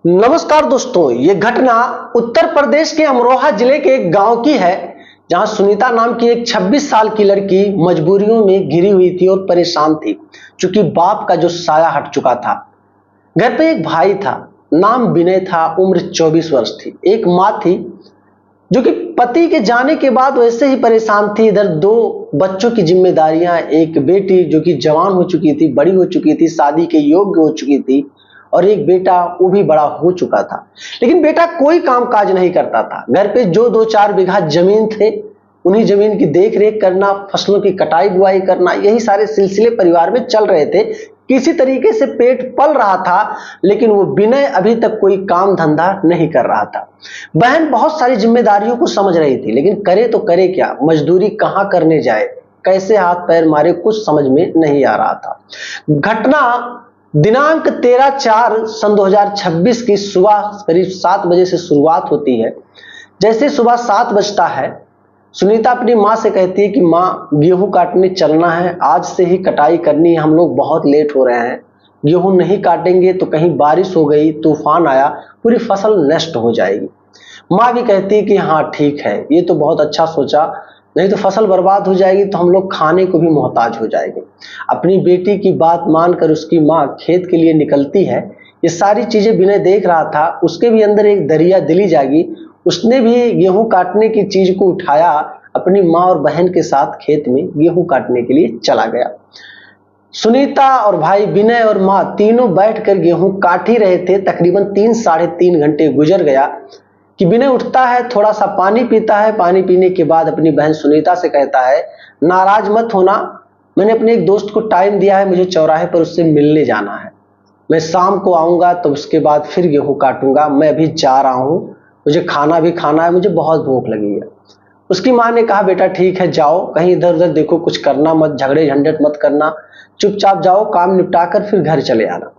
नमस्कार दोस्तों, ये घटना उत्तर प्रदेश के अमरोहा जिले के एक गांव की है, जहां सुनीता नाम की एक 26 साल की लड़की मजबूरियों में घिरी हुई थी और परेशान थी, क्योंकि बाप का जो साया हट चुका था। घर पे एक भाई था, नाम विनय था, उम्र 24 वर्ष थी। एक माँ थी जो कि पति के जाने के बाद वैसे ही परेशान थी। इधर दो बच्चों की जिम्मेदारियां, एक बेटी जो कि जवान हो चुकी थी, बड़ी हो चुकी थी, शादी के योग्य हो चुकी थी, और एक बेटा वो भी बड़ा हो चुका था। लेकिन बेटा कोई काम काज नहीं करता था। घर पे जो 2-4 बीघा जमीन थे, उन्हीं जमीन की देख रेख करना, फसलों की कटाई बुआई करना, यही सारे सिलसिले परिवार में चल रहे थे। किसी तरीके से पेट पल रहा था, लेकिन वो विनय अभी तक कोई काम धंधा नहीं कर रहा था। बहन बहुत सारी जिम्मेदारियों को समझ रही थी, लेकिन करे तो करे क्या, मजदूरी कहाँ करने जाए, कैसे हाथ पैर मारे, कुछ समझ में नहीं आ रहा था। घटना दिनांक 13/4/2026 की सुबह करीब 7 बजे से शुरुआत होती है। जैसे सुबह 7 बजता है, सुनीता अपनी माँ से कहती है कि माँ, गेहूं काटने चलना है, आज से ही कटाई करनी है, हम लोग बहुत लेट हो रहे हैं। गेहूं नहीं काटेंगे तो कहीं बारिश हो गई, तूफान आया, पूरी फसल नष्ट हो जाएगी। माँ भी कहती है कि हाँ ठीक है, ये तो बहुत अच्छा सोचा, नहीं तो फसल बर्बाद हो जाएगी तो हम लोग खाने को भी मोहताज हो जाएंगे। अपनी बेटी की बात मानकर उसकी माँ खेत के लिए निकलती है। ये सारी चीजें विनय देख रहा था, उसके भी अंदर एक दरिया दिली जागी। उसने भी गेहूं काटने की चीज को उठाया, अपनी माँ और बहन के साथ खेत में गेहूं काटने के लिए चला गया। सुनीता और भाई विनय और माँ तीनों बैठकर गेहूं काट ही रहे थे। तकरीबन 3-3.5 घंटे गुजर गया कि विनय उठता है, थोड़ा सा पानी पीता है। पानी पीने के बाद अपनी बहन सुनीता से कहता है, नाराज मत होना, मैंने अपने एक दोस्त को टाइम दिया है, मुझे चौराहे पर उससे मिलने जाना है। मैं शाम को आऊंगा तो उसके बाद फिर गेहूं काटूंगा। मैं अभी जा रहा हूं, मुझे खाना भी खाना है, मुझे बहुत भूख लगी है। उसकी माँ ने कहा, बेटा ठीक है जाओ, कहीं इधर उधर देखो, कुछ करना मत, झगड़े झंझट मत करना, चुपचाप जाओ, काम निपटाकर फिर घर चले आना।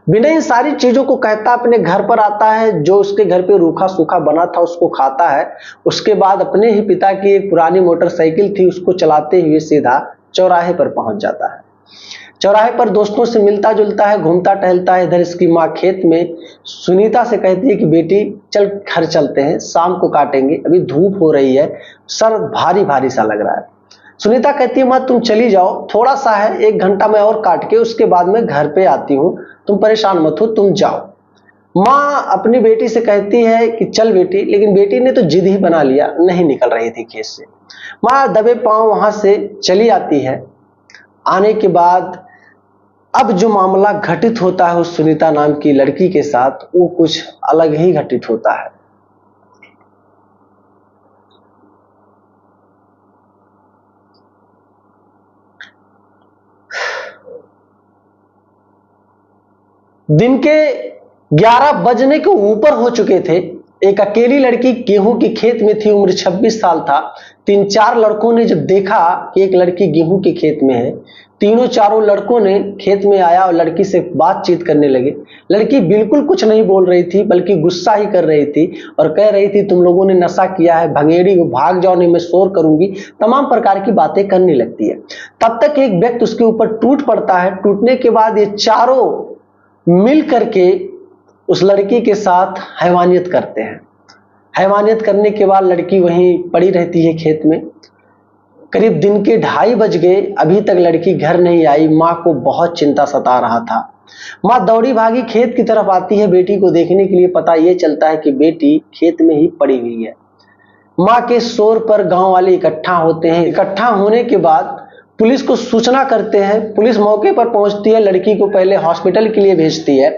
विनय इन सारी चीजों को कहता अपने घर पर आता है। जो उसके घर पे रूखा सूखा बना था उसको खाता है। उसके बाद अपने ही पिता की एक पुरानी मोटरसाइकिल थी, उसको चलाते हुए सीधा चौराहे पर पहुंच जाता है। चौराहे पर दोस्तों से मिलता जुलता है, घूमता टहलता है। इधर इसकी माँ खेत में सुनीता से कहती है कि बेटी चल घर चलते हैं, शाम को काटेंगे, अभी धूप हो रही है, सर भारी भारी सा लग रहा है। सुनीता कहती है, माँ तुम चली जाओ, थोड़ा सा है, 1 घंटा मैं और काट के उसके बाद मैं घर पे आती हूँ, तुम परेशान मत हो, तुम जाओ। माँ अपनी बेटी से कहती है कि चल बेटी, लेकिन बेटी ने तो जिद ही बना लिया, नहीं निकल रही थी खेत से। माँ दबे पांव वहां से चली आती है। आने के बाद अब जो मामला घटित होता है उस सुनीता नाम की लड़की के साथ, वो कुछ अलग ही घटित होता है। दिन के 11 बजने के ऊपर हो चुके थे। एक अकेली लड़की गेहूं की खेत में थी, उम्र 26 साल था। 3-4 लड़कों ने जब देखा कि एक लड़की गेहूं के खेत में है, तीनों चारों लड़कों ने खेत में आया और लड़की से बातचीत करने लगे। लड़की बिल्कुल कुछ नहीं बोल रही थी, बल्कि गुस्सा ही कर रही थी और कह रही थी, तुम लोगों ने नशा किया है, भंगेड़ी हो, भाग जाओ नहीं मैं शोर करूंगी, तमाम प्रकार की बातें करने लगती है। तब तक एक व्यक्ति उसके ऊपर टूट पड़ता है। टूटने के बाद ये चारों मिल करके उस लड़की के साथ हैवानियत करते हैं। हैवानियत करने के बाद लड़की वहीं पड़ी रहती है खेत में। करीब दिन के 2:30 बज गए, अभी तक लड़की घर नहीं आई। माँ को बहुत चिंता सता रहा था। माँ दौड़ी भागी खेत की तरफ आती है बेटी को देखने के लिए। पता ये चलता है कि बेटी खेत में ही पड़ी हुई है। माँ के शोर पर गांव वाले इकट्ठा होते हैं। इकट्ठा होने के बाद पुलिस को सूचना करते हैं। पुलिस मौके पर पहुंचती है, लड़की को पहले हॉस्पिटल के लिए भेजती है।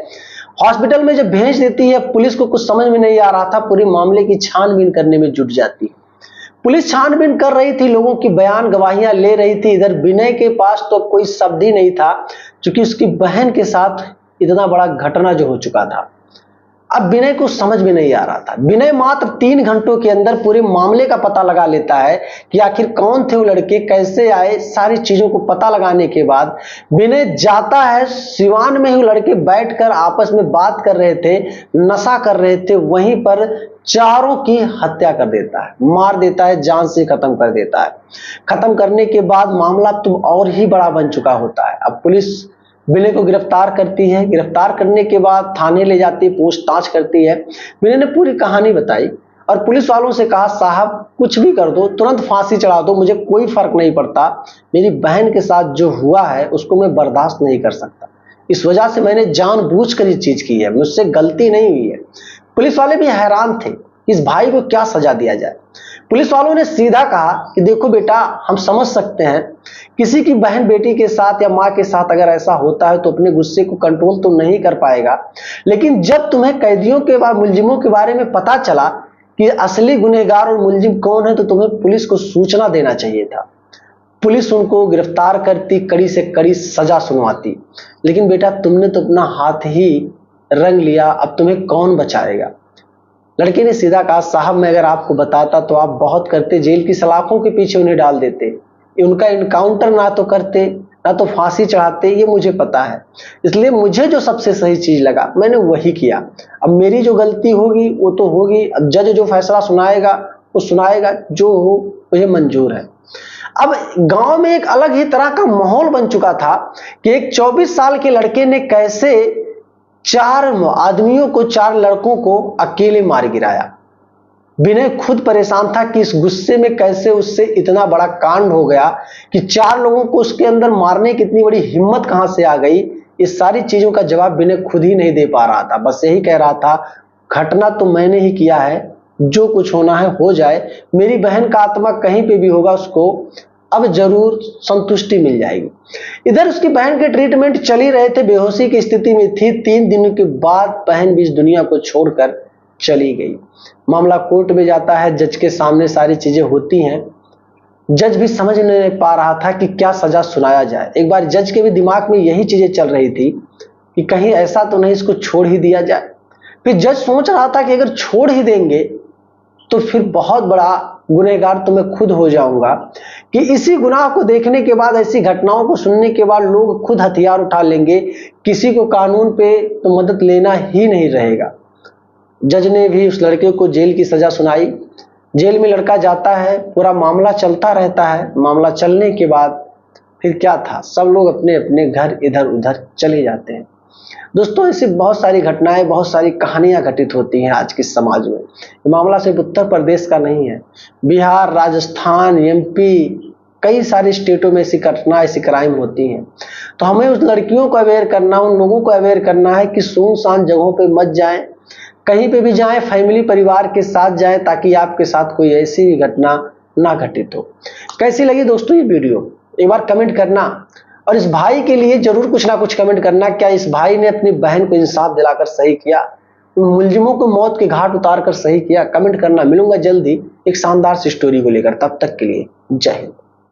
हॉस्पिटल में जब भेज देती है, पुलिस को कुछ समझ में नहीं आ रहा था, पूरे मामले की छानबीन करने में जुट जाती है। पुलिस छानबीन कर रही थी, लोगों की बयान गवाहियां ले रही थी। इधर विनय के पास तो कोई शब्द ही नहीं था, क्योंकि उसकी बहन के साथ इतना बड़ा घटना जो हो चुका था। अब विनय को समझ में नहीं आ रहा था। विनय मात्र 3 घंटों के अंदर पूरे मामले का पता लगा लेता है कि आखिर कौन थे वो लड़के, कैसे आए। सारी चीजों को पता लगाने के बाद विनय जाता है सिवान में ही। लड़के बैठकर आपस में बात कर रहे थे, नशा कर रहे थे, वहीं पर चारों की हत्या कर देता है, मार देता है, जान से खत्म कर देता है। खत्म करने के बाद मामला तो और ही बड़ा बन चुका होता है। अब पुलिस विनय को गिरफ्तार करती है। गिरफ्तार करने के बाद थाने ले जाती है, पूछताछ करती है। विनय ने पूरी कहानी बताई और पुलिस वालों से कहा, साहब कुछ भी कर दो, तुरंत फांसी चढ़ा दो, मुझे कोई फर्क नहीं पड़ता, मेरी बहन के साथ जो हुआ है उसको मैं बर्दाश्त नहीं कर सकता, इस वजह से मैंने जानबूझकर ये चीज की है, मुझसे गलती नहीं हुई है। पुलिस वाले भी हैरान थे, इस भाई को क्या सजा दिया जाए। पुलिस वालों ने सीधा कहा कि देखो बेटा, हम समझ सकते हैं किसी की बहन बेटी के साथ या माँ के साथ अगर ऐसा होता है तो अपने गुस्से को कंट्रोल तो नहीं कर पाएगा, लेकिन जब तुम्हें कैदियों के बाद मुलजिमों के बारे में पता चला कि असली गुनहगार और मुलजिम कौन है, तो तुम्हें पुलिस को सूचना देना चाहिए था। पुलिस उनको गिरफ्तार करती, कड़ी से कड़ी सजा सुनवाती, लेकिन बेटा तुमने तो अपना हाथ ही रंग लिया, अब तुम्हें कौन बचाएगा। लड़के ने सीधा कहा, साहब मैं अगर आपको बताता तो आप बहुत करते, जेल की सलाखों के पीछे उन्हें डाल देते, उनका इनकाउंटर ना तो करते ना तो फांसी चढ़ाते, ये मुझे पता है, इसलिए मुझे जो सबसे सही चीज लगा मैंने वही किया। अब मेरी जो गलती होगी वो तो होगी, अब जज जो फैसला सुनाएगा वो सुनाएगा, जो हो मुझे मंजूर है। अब गांव में एक अलग ही तरह का माहौल बन चुका था कि एक 24 साल के लड़के ने कैसे 4 आदमियों को, 4 लड़कों को अकेले मार गिराया। विनय खुद परेशान था कि इस गुस्से में कैसे उससे इतना बड़ा कांड हो गया कि 4 लोगों को उसके अंदर मारने की इतनी बड़ी हिम्मत कहां से आ गई। इस सारी चीजों का जवाब विनय खुद ही नहीं दे पा रहा था, बस यही कह रहा था, घटना तो मैंने ही किया है, जो कुछ होना है हो जाए, मेरी बहन का आत्मा कहीं पे भी होगा उसको अब जरूर संतुष्टि मिल जाएगी। इधर उसकी बहन के ट्रीटमेंट चल ही रहे थे, बेहोशी की स्थिति में थी। 3 दिनों के बाद बहन भी इस दुनिया को छोड़कर चली गई। मामला कोर्ट में जाता है, जज के सामने सारी चीजें होती हैं। जज भी समझ नहीं पा रहा था कि क्या सजा सुनाया जाए। एक बार जज के भी दिमाग में यही चीजें चल रही थी कि कहीं ऐसा तो नहीं इसको छोड़ ही दिया जाए। फिर जज सोच रहा था कि अगर छोड़ ही देंगे तो फिर बहुत बड़ा गुनहगार तो मैं खुद हो जाऊंगा, कि इसी गुनाह को देखने के बाद, ऐसी घटनाओं को सुनने के बाद लोग खुद हथियार उठा लेंगे, किसी को कानून पे तो मदद लेना ही नहीं रहेगा। जज ने भी उस लड़के को जेल की सजा सुनाई। जेल में लड़का जाता है, पूरा मामला चलता रहता है। मामला चलने के बाद फिर क्या था, सब लोग अपने अपने घर इधर उधर चले जाते हैं। दोस्तों ऐसी बहुत सारी घटनाएं, बहुत सारी कहानियां घटित होती हैं आज के समाज में। ये मामला सिर्फ उत्तर प्रदेश का नहीं है, बिहार, राजस्थान, एमपी, कई सारे स्टेटों में ऐसी घटना, ऐसी क्राइम होती हैं। तो हमें उस लड़कियों को अवेयर करना, उन लोगों को अवेयर करना है कि सुनसान जगहों पे मत जाएं, कहीं पे भी जाएं फैमिली परिवार के साथ जाएं, ताकि आपके साथ कोई ऐसी भी घटना ना घटित हो। कैसी लगी दोस्तों ये वीडियो, एक बार कमेंट करना, और इस भाई के लिए जरूर कुछ ना कुछ कमेंट करना। क्या इस भाई ने अपनी बहन को इंसाफ दिलाकर सही किया, उन मुलजिमों को मौत के घाट उतार कर सही किया? कमेंट करना। मिलूंगा जल्दी एक शानदार सी स्टोरी को लेकर, तब तक के लिए जय हिंद।